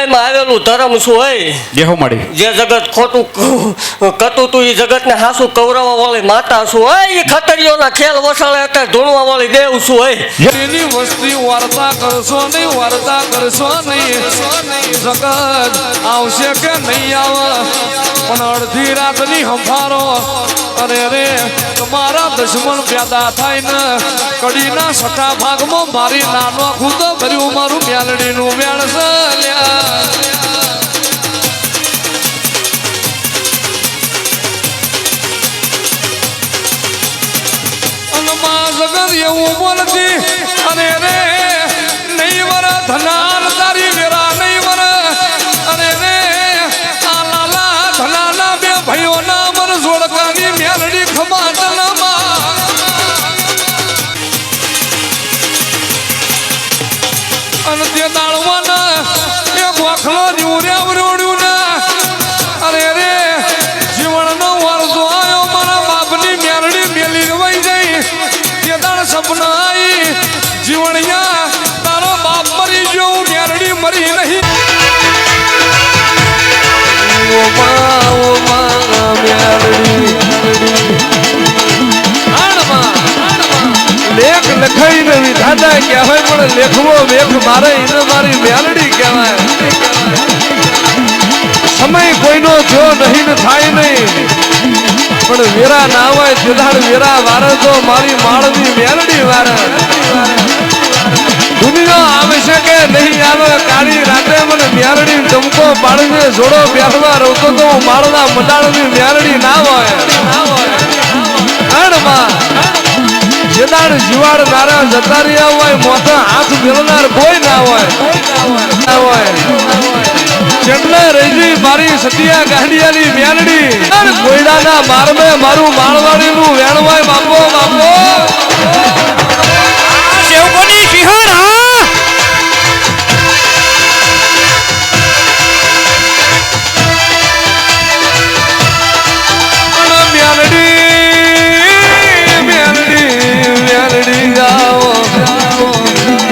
સમયમાં આવેલું ધર્મ શું હોય દેહો મળી જે જગત ખોટું કતું તું એ જગતને હાસુ કવરાવા વાળી માતા શું હોય એ ખતરીઓના ખેલ વસાળે અત્યારે ધૂણવા વાળી દેવ શું હોય એની વસ્તી વાર્તા કરશો નહીં જગત આવશે કે નહીં આવે પણ અડધી રાતની હંફારો અરે રે તમારા દુશ્મન પેદા થાય ને કડીના છઠ્ઠા ભાગમાં મારી નાનો ખુદો ભર્યું મારું મેલડીનું મેળશે જગત એવું બોલતી અને રે નહીં વર ધનાલ તારી વેરા નહીં વર અને રે આ લાલા ધનાલા બે ભાઈઓના મર જોડકાની મેલડી ખમાટનામાં અને તે દાળવાના એક વાખલો ઉડ્યું ના અરે રે જીવનનો વારસો આવ્યો મારા બાપની મેલડી મેલી વહી જઈ સપના आई जीवनिया तारो बाप मरी जो मेरडी मरी नहीं ओ मां मेरडी लेख लखाई ने विधाता कहेवाय पण लेखવો વેખ મારે ઈને મારી મેલડી કહેવાય સમય કોઈનો જો નહીં ને થાય નહીં પણ વેરા ના હોય જદાડ વેરા વારે તો મારી માળની મેલડી વારે દુનિયા આવે છે કે નહીં આવે કાળી રાતે મને મેલડી ટમકો પાડીને જોડો બેસવા રહતો તો માળના મંડાળની મેલડી ના હોય અણમાં જદાડ જીવાડ નારા જતા રહ્યા હોય મોથા હાથ મેળનાર કોઈ ના હોય જેટલે રેજી મારી સતિયા ગાંડિયાની મેલડી કોયડાના મારમે મારું માળવાડીનું વેણવાય બાપો સેવકોની સિંહણ હા મેલડી આવો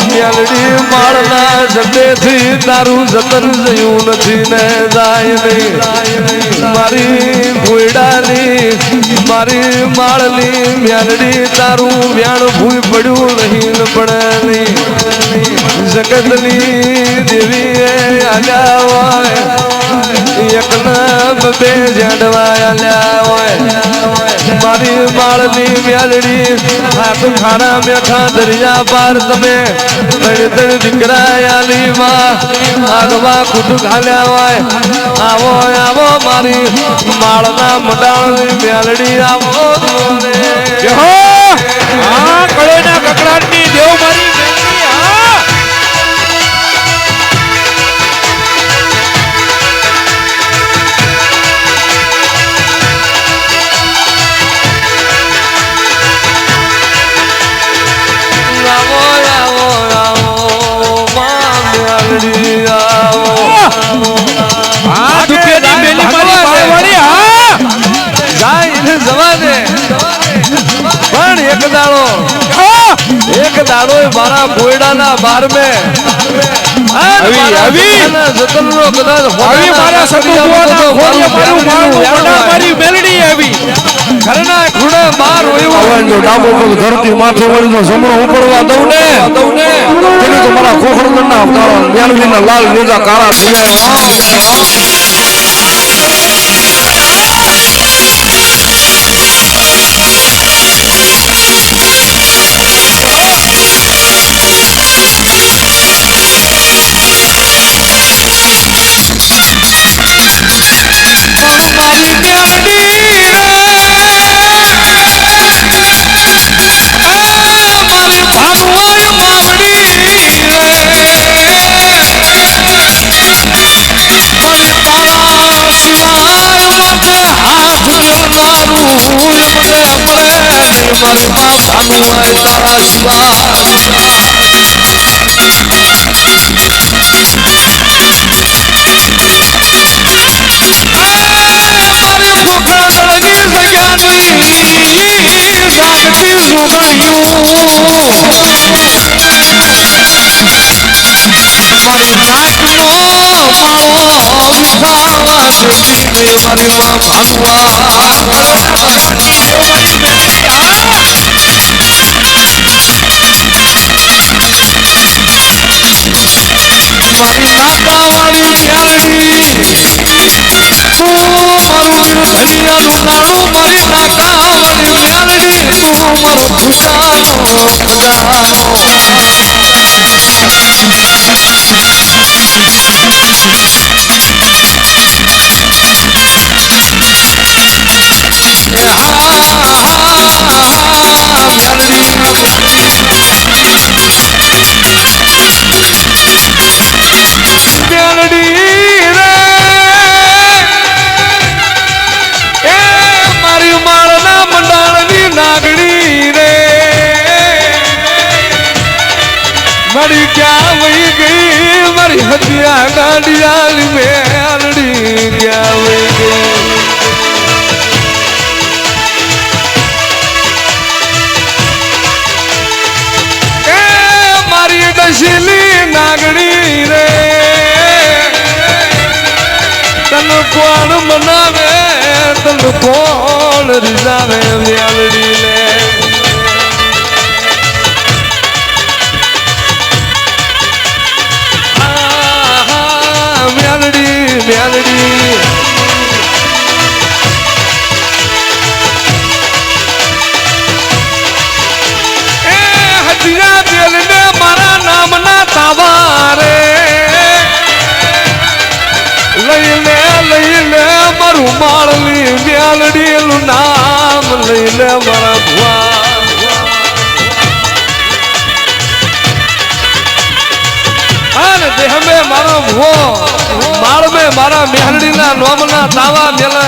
મેલડી માળના જટેથી તારું જતન જયું નથી ને જાય નહીં મારી ભોયડાની મારી માળની મેલડી તારું વ્યાણ ભૂઈ પડ્યું નહીં પડે નહીં જગતની દેવીએ આલ્યા હોય એકના બે ઝાડવા આલ્યા હોય મારી માળની મેલડી હાથ ખાના મેઠા દરિયા પાર તમે તણ દીકરા આલી માં આગવા ખુદ ખાલ્યા હોય આવો મારી માળના મંડાળની મેલડી આવો હા કળોના કકડાટની દેવ મારી એક દાડો મારા બોયડાના બાર મે જતનનો કદાચ આવી મારા સતુવાના હોરિયા મારું મારી મેલડી આવી ઘરના ખૂણે બાર હોય જો ડાબો પગ ધરતી માથે વળીનો જમણો ઉપડવા દઉં ને તેની તો મારા ખોખડના અવતારો મેલડીના લાલ નેજા કાળા થયા મારી બાપાનું હોય તારા શિવા મારી માં મારી માતા વાળી મેલડી તું મારું ધનિયાનું લાડુ મારી માતા વાળી મેલડી તું મારો પૂજાનો મારી ક્યાં વહી ગઈ મારી હતિયા ગાંડિયાલી મેલડી ક્યાં વહી ગઈ એ મારી દશીલી નાગડી રે તન કોણ મનાવે તન કોણ રીઝાવે મેલડી લે મેલડી એ હતિયા બેલને મારા નામના તાવારે લઈ લે મારું માળલી મેલડીનું નામ લઈ લે મારા ભુવા દેહમે મારો ભો માળમે મારા મેહરડીના નોમના તાવા મેલે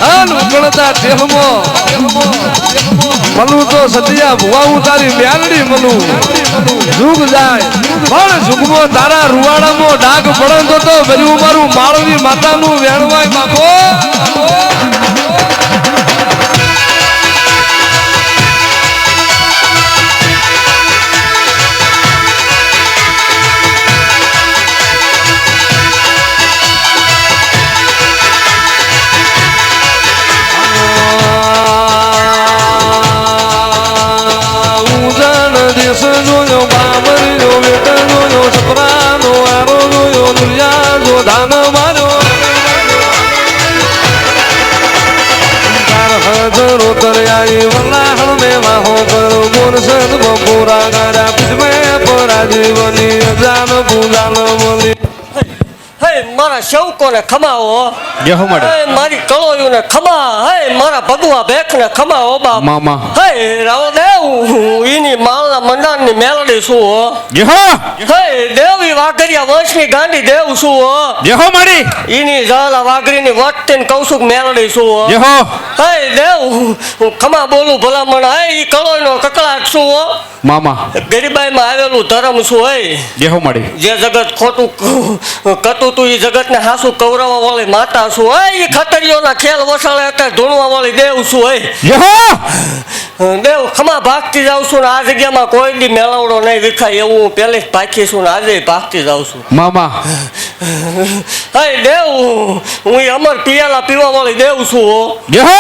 અન ઉગળતા દેહમો મલું તો સતિયા ભુવા હું તારી મેલડી મલું જુગ જાય પણ જુગમો તારા રૂવાડામાં ડાઘ પડે તો બધું મારું માળવી માતાનું વેણવાય બાપો જોયો બાબર જો વેટ જોયો છપરાનો આરો જોયો દુનિયા જો ધાન માર્યો તાર હજરો તરયાઈ વલ્લાહણ મે વાહો કરો બોલ સદ બપોરા ગાડા પીજમે પરા જીવની અજાન પૂજાન બોલી હે મારા શૌકોને ખમાવો દેહો મળે હે મારી કળોયુને ખમા હે મારા ભગવા ભેખને ખમાવો બાપ મામા હે રાવદેવ ઈની માલના મંડાણની મેલડી છું હો દેહો હે દેવી વાઘરિયા વંશની ગાંડી દેવ છું હો દેહો મળી ઈની જાલા વાઘરીની વટતીને કૌશુક મેલડી છું હો દેહો હે દેવ હું ખમા બોલું ભલામણ હે ઈ કળોયનો કકળાટ છું હો મામા ગરીબાઈમાં આવેલું ધર્મ છું હે દેહો મળી જે જગત ખોટું કતું તું ઈ જગતને હાસુ કવરાવા વાળી માતા છું હે ઈ ખતરીઓના ખેલ વસાળે અત્યારે ધૂણવા વાળી દેવ છું હે દેહો દેવ ખમા ભાગતી જાઉં છું ને આ જગ્યામાં કોઈ દી મેળવડો નહીં વિખાય એવું હું પહેલે જ ભાગી છું ને આજે ભાગતી જાઉં છું મામા હે દેવ હું ઈ અમર પિયાલા પીવા વાળી દેવ છું હો દેહો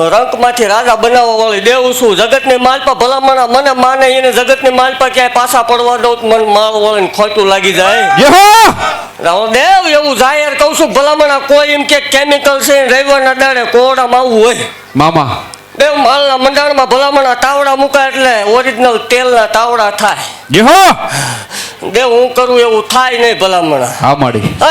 રંકમાંથી રાજા બનાવવા વાળી દેવ છું જગતની માલપા ભલામણા મને માને એને જગતની માલપા ક્યાંય પાછા પડવા દઉં તો મને માળ વાળીને ખોટું લાગી જાય દેહો દેવ એવું જાહેર કહું છું ભલામણા કોઈ એમ કે કેમિકલ છે રવિવારના દાડે કોરડામાં આવવું હોય મામા દેવ માલના મંડાણમાં ભલામણા તાવડા મૂકાય એટલે ઓરિજિનલ તેલના તાવડા થાય દેહો દેવ હું કરું એવું થાય નહીં ભલામણા હા મળી હે